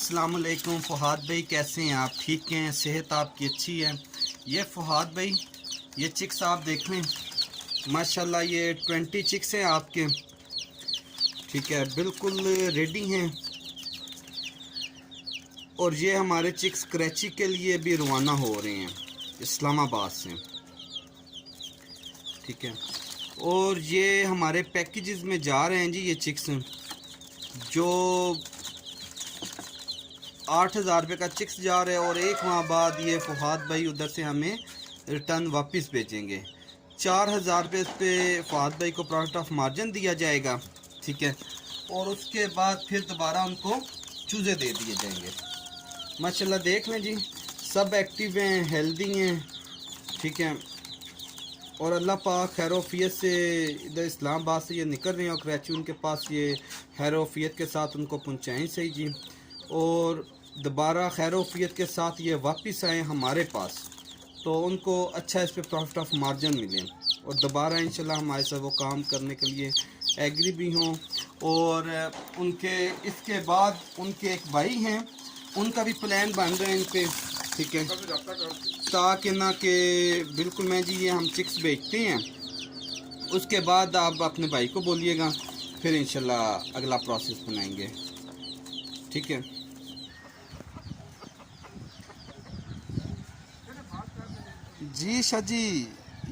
अस्सलाम वालेकुम फ़ुहाद भाई, कैसे हैं आप? ठीक हैं? सेहत आपकी अच्छी है? ये फ़ुहाद भाई, ये चिक्स आप देख लें, माशाल्लाह ये 20 चिक्स हैं आपके। ठीक है, बिल्कुल रेडी हैं। और ये हमारे चिक्स कराची के लिए भी रवाना हो रहे हैं इस्लामाबाद से। ठीक है, और ये हमारे पैकेजेस में जा रहे हैं जी। ये चिक्स जो 8,000 रुपये का चिक्स जा रहा है, और एक माह बाद ये फ़ुहाद भाई उधर से हमें रिटर्न वापस भेजेंगे। 4,000 रुपये पे फ़ुहाद भाई को प्रॉफिट ऑफ मार्जिन दिया जाएगा। ठीक है, और उसके बाद फिर दोबारा उनको चूज़े दे दिए जाएंगे। माशाल्लाह देख लें जी, सब एक्टिव हैं, हेल्दी हैं। ठीक है, और अल्लाह पाक खैरोफियत से इधर इस्लामाबाद से ये निकल रहे हैं, और कराची उनके पास ये खैरोफियत के साथ उनको पहुँचाएँ सही जी, और दोबारा खैरोफियत के साथ ये वापस आए हमारे पास, तो उनको अच्छा इस पर प्रॉफिट ऑफ मार्जिन मिले, और दोबारा इंशाल्लाह हमारे साथ वो काम करने के लिए एग्री भी हों। और उनके इसके बाद उनके एक भाई हैं, उनका भी प्लान बन रहे हैं इन पे। ठीक है, ताकि ना कि बिल्कुल मैं जी ये हम चिक्स बेचते हैं, उसके बाद आप अपने भाई को बोलिएगा, फिर इंशाल्लाह अगला प्रोसेस बनाएंगे। ठीक है, जी शाह जी,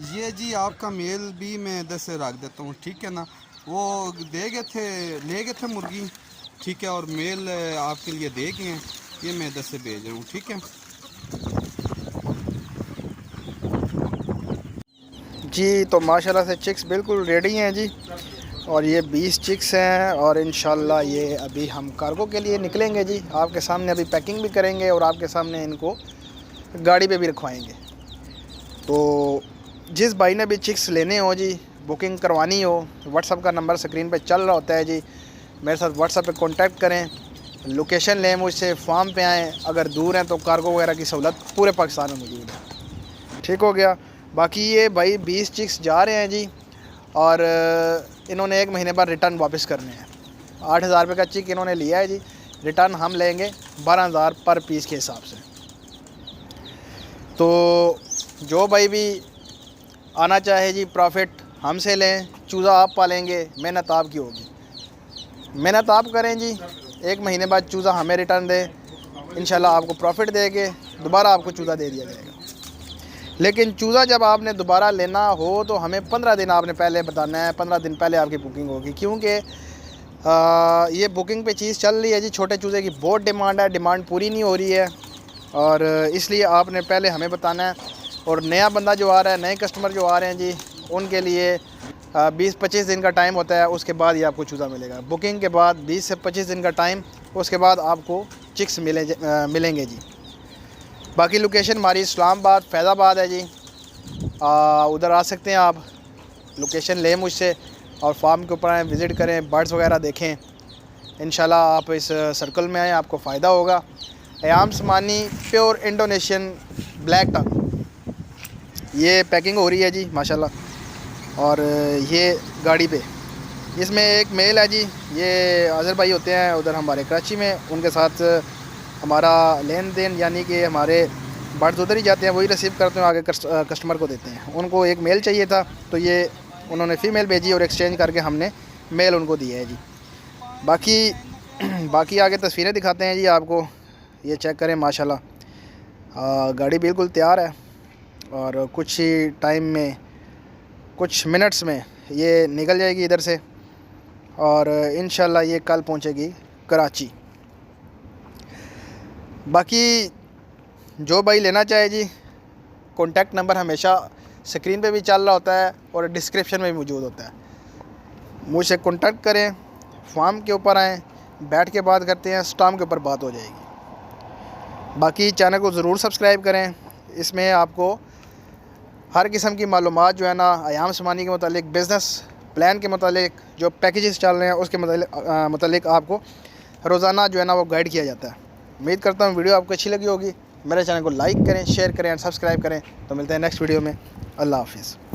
ये जी आपका मेल भी मैं इधर से रख देता हूँ। ठीक है ना, वो ले गए थे मुर्गी। ठीक है, और मेल आपके लिए दे गए हैं, ये मैं इधर से भेज रहा हूँ। ठीक है जी, तो माशाल्लाह से चिक्स बिल्कुल रेडी हैं जी, और ये 20 चिक्स हैं, और इंशाल्लाह ये अभी हम कार्गो के लिए निकलेंगे जी। आपके सामने अभी पैकिंग भी करेंगे, और आपके सामने इनको गाड़ी पे भी रखवाएंगे। तो जिस भाई ने भी चिक्स लेने हो जी, बुकिंग करवानी हो, व्हाट्सअप का नंबर स्क्रीन पे चल रहा होता है जी, मेरे साथ व्हाट्सअप पे कांटेक्ट करें, लोकेशन लें मुझसे, फार्म पे आएँ। अगर दूर हैं तो कार्गो वगैरह की सहूलत पूरे पाकिस्तान में मौजूद है। ठीक हो गया। बाकी ये भाई 20 चिक्स जा रहे हैं जी, और इन्होंने 1 महीने बाद रिटर्न वापस करने हैं। 8,000 रुपये का चिक इन्होंने लिया है जी, रिटर्न हम लेंगे 12,000 पर पीस के हिसाब से। तो जो भाई भी आना चाहे जी, प्रॉफिट हमसे लें, चूज़ा आप पालेंगे, मेहनत आपकी होगी। मेहनत आप करें जी, 1 महीने बाद चूज़ा हमें रिटर्न दें, इंशाल्लाह आपको प्रॉफिट देके दोबारा आपको चूज़ा दे दिया जाएगा। लेकिन चूज़ा जब आपने दोबारा लेना हो तो हमें 15 दिन आपने पहले बताना है, 15 दिन पहले आपकी बुकिंग होगी, क्योंकि ये बुकिंग पे चीज़ चल रही है जी। छोटे चूज़े की बहुत डिमांड है, डिमांड पूरी नहीं हो रही है, और इसलिए आपने पहले हमें बताना है। और नया बंदा जो आ रहा है, नए कस्टमर जो आ रहे हैं जी, उनके लिए 20-25 दिन का टाइम होता है, उसके बाद ही आपको चूज़ा मिलेगा। बुकिंग के बाद 20 से 25 दिन का टाइम, उसके बाद आपको चिक्स मिलेंगे जी। बाकी लोकेशन हमारी इस्लामाबाद फैज़ाबाद है जी, उधर आ सकते हैं आप। लोकेशन लें मुझसे, और फार्म के ऊपर आएँ, विज़िट करें, बर्ड्स वगैरह देखें। इंशाल्लाह आप इस सर्कल में आएँ, आपको फ़ायदा होगा। अयाम समानी प्योर इंडोनेशियन ब्लैक टंग, ये पैकिंग हो रही है जी माशाल्लाह। और ये गाड़ी पे इसमें एक मेल है जी, ये अज़हर भाई होते हैं उधर हमारे कराची में, उनके साथ हमारा लेन देन, यानी कि हमारे बर्ड्स उधर ही जाते हैं, वही रिसीव करते हैं, आगे कस्टमर को देते हैं। उनको एक मेल चाहिए था, तो ये उन्होंने फ़ीमेल भेजी, और एक्सचेंज करके हमने मेल उनको दिया है जी। बाकी आगे तस्वीरें दिखाते हैं जी आपको, ये चेक करें माशाल्लाह। गाड़ी बिल्कुल तैयार है, और कुछ ही टाइम में, कुछ मिनट्स में ये निकल जाएगी इधर से, और इंशाल्लाह ये कल पहुंचेगी कराची। बाकी जो भाई लेना चाहे जी, कॉन्टैक्ट नंबर हमेशा स्क्रीन पे भी चल रहा होता है, और डिस्क्रिप्शन में भी मौजूद होता है। मुझसे कॉन्टैक्ट करें, फार्म के ऊपर आएँ, बैठ के बात करते हैं, स्टाम के ऊपर बात हो जाएगी। बाकी चैनल को ज़रूर सब्सक्राइब करें, इसमें आपको हर किस्म की मालूमात जो है ना, अयाम समानी के मतलब, बिज़नेस प्लान के मतलब, जो पैकेजेस चल रहे हैं उसके मतलब आपको रोज़ाना जो है ना वो गाइड किया जाता है। उम्मीद करता हूँ वीडियो आपको अच्छी लगी होगी। मेरे चैनल को लाइक करें, शेयर करें और सब्सक्राइब करें। तो मिलते हैं नेक्स्ट वीडियो में। अल्लाह हाफिज़।